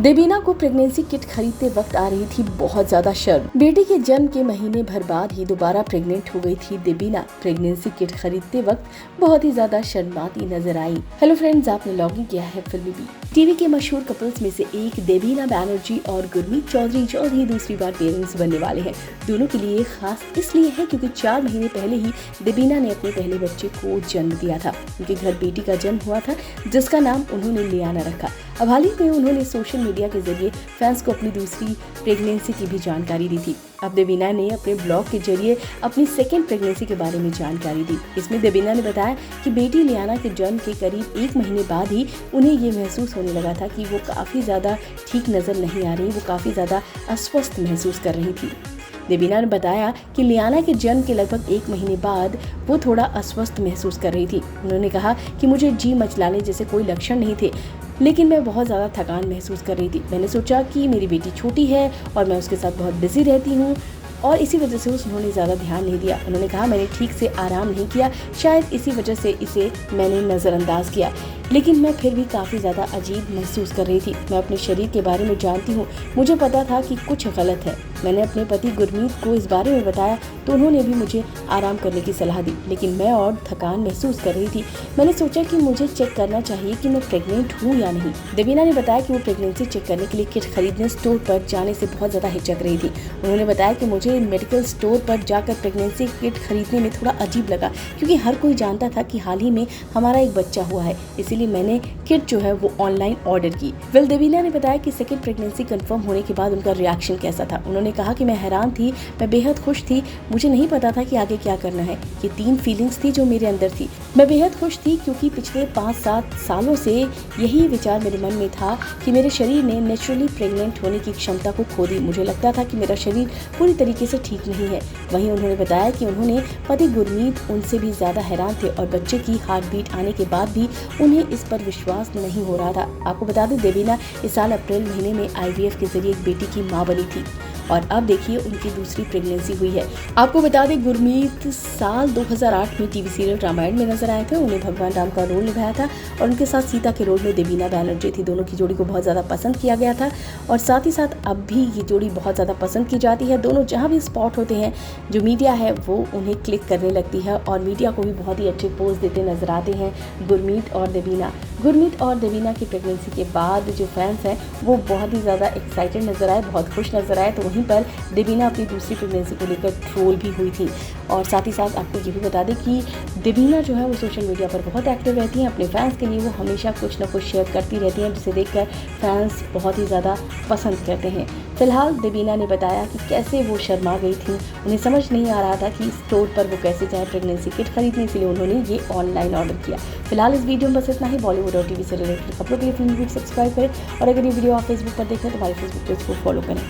देबीना को pregnancy kit खरीदते वक्त आ रही थी बहुत ज्यादा शर्म। बेटी के जन्म के महीने भर बाद ही दोबारा प्रेग्नेंट हो गई थी देबीना। प्रेगनेंसी किट खरीदते वक्त बहुत ही ज्यादा शर्माती नजर आई। हेलो फ्रेंड्स, आपने लॉगिन किया है फिल्मी बीट। टीवी के मशहूर कपल्स में से एक देबीना बैनर्जी और गुरमीत चौधरी जल्द ही दूसरी बार पेरेंट्स बनने वाले हैं। दोनों के लिए खास इसलिए है क्योंकि 4 महीने पहले ही देबीना ने अपने पहले बच्चे को जन्म दिया था। उनके घर बेटी का जन्म हुआ था जिसका नाम उन्होंने लियाना रखा। अब हाल ही में उन्होंने सोशल मीडिया के जरिए फैंस को अपनी दूसरी प्रेगनेंसी की भी जानकारी दी थी। अब देबीना ने अपने ब्लॉग के जरिए अपनी सेकेंड प्रेगनेंसी के बारे में जानकारी दी। इसमें देबीना ने बताया कि बेटी लियाना के जन्म के करीब 1 महीने बाद ही उन्हें ये महसूस होने लगा था कि वो काफ़ी ज़्यादा ठीक नज़र नहीं आ रही, वो काफ़ी ज़्यादा अस्वस्थ महसूस कर रही थी। देबीना ने बताया कि लियाना के जन्म के लगभग 1 महीने बाद वो थोड़ा अस्वस्थ महसूस कर रही थी। उन्होंने कहा कि मुझे जी मचलाने जैसे कोई लक्षण नहीं थे, लेकिन मैं बहुत ज़्यादा थकान महसूस कर रही थी। मैंने सोचा कि मेरी बेटी छोटी है और मैं उसके साथ बहुत बिजी रहती हूँ और इसी वजह से उन्होंने ज़्यादा ध्यान नहीं दिया। उन्होंने कहा मैंने ठीक से आराम नहीं किया, शायद इसी वजह से इसे मैंने नज़रअंदाज किया, लेकिन मैं फिर भी काफ़ी ज़्यादा अजीब महसूस कर रही थी। मैं अपने शरीर के बारे में जानती हूँ, मुझे पता था कि कुछ गलत है। मैंने अपने पति गुरमीत को इस बारे में बताया तो उन्होंने भी मुझे आराम करने की सलाह दी, लेकिन मैं और थकान महसूस कर रही थी। मैंने सोचा कि मुझे चेक करना चाहिए कि मैं प्रेग्नेंट हूँ या नहीं। देबीना ने बताया कि वो प्रेगनेंसी चेक करने के लिए किट खरीदने स्टोर पर जाने से बहुत ज़्यादा हिचक रही थी। उन्होंने बताया कि मुझे मेडिकल स्टोर पर जाकर प्रेगनेंसी किट खरीदने में थोड़ा अजीब लगा क्योंकि हर कोई जानता था कि हाल ही में हमारा एक बच्चा हुआ है, इसीलिए मैंने किट जो है वो ऑनलाइन ऑर्डर की। देबीना ने बताया कि सेकेंड प्रेगनेंसी कंफर्म होने के बाद उनका रिएक्शन कैसा था। उन्होंने कहा कि मैं हैरान थी, मैं बेहद खुश थी, मुझे नहीं पता था कि आगे क्या करना है। ये 3 फीलिंग्स थी जो मेरे अंदर थी। मैं बेहद खुश थी क्योंकि पिछले 5-7 सालों से यही विचार मेरे मन में था कि मेरे शरीर ने नेचुरली प्रेग्नेंट होने की क्षमता को खो दी। मुझे लगता था कि मेरा शरीर पूरी तरीके से ठीक नहीं है। वहीं उन्होंने बताया कि उन्होंने पति गुरमीत उनसे भी ज़्यादा हैरान थे और बच्चे की हार्ट बीट आने के बाद भी उन्हें इस पर विश्वास नहीं हो रहा था। आपको बता दें, देबीना इस साल अप्रैल महीने में IVF के जरिए एक बेटी की मां बनी थी और अब देखिए उनकी दूसरी प्रेगनेंसी हुई है। आपको बता दें, गुरमीत साल 2008 में टीवी सीरियल रामायण में नजर आए थे। उन्हें भगवान राम का रोल निभाया था और उनके साथ सीता के रोल में देबीना बैनर्जी थी। दोनों की जोड़ी को बहुत ज़्यादा पसंद किया गया था और साथ ही साथ अब भी ये जोड़ी बहुत ज़्यादा पसंद की जाती है। दोनों जहाँ भी स्पॉट होते हैं, जो मीडिया है वो उन्हें क्लिक करने लगती है और मीडिया को भी बहुत ही अच्छे पोज देते नजर आते हैं गुरमीत और देबीना। गुरमीत और देबीना की प्रेगनेंसी के बाद जो फैंस हैं वो बहुत ही ज़्यादा एक्साइटेड नजर आए, बहुत खुश नजर आए। तो वहीं पर देबीना अपनी दूसरी प्रेगनेंसी को लेकर ट्रोल भी हुई थी। और साथ ही साथ आपको ये भी बता दें कि देबीना जो है वो सोशल मीडिया पर बहुत एक्टिव रहती हैं। अपने फैंस के लिए वो हमेशा कुछ ना कुछ शेयर करती रहती हैं, जिसे देखकर फैंस बहुत ही ज़्यादा पसंद करते हैं। फिलहाल देबीना ने बताया कि कैसे वो शर्मा गई थी, उन्हें समझ नहीं आ रहा था कि स्टोर पर वो कैसे जाए प्रेगनेंसी किट खरीदने के लिए। उन्होंने ये ऑनलाइन ऑर्डर किया। फिलहाल इस वीडियो में बस इतना ही। बॉलीवुड और टीवी से रिलेटेड खबरों के लिए फिल्मी बीट सब्सक्राइब करें और अगर ये वीडियो आप फेसबुक पर देखें तो हमारे फेसबुक पेज को फॉलो करें।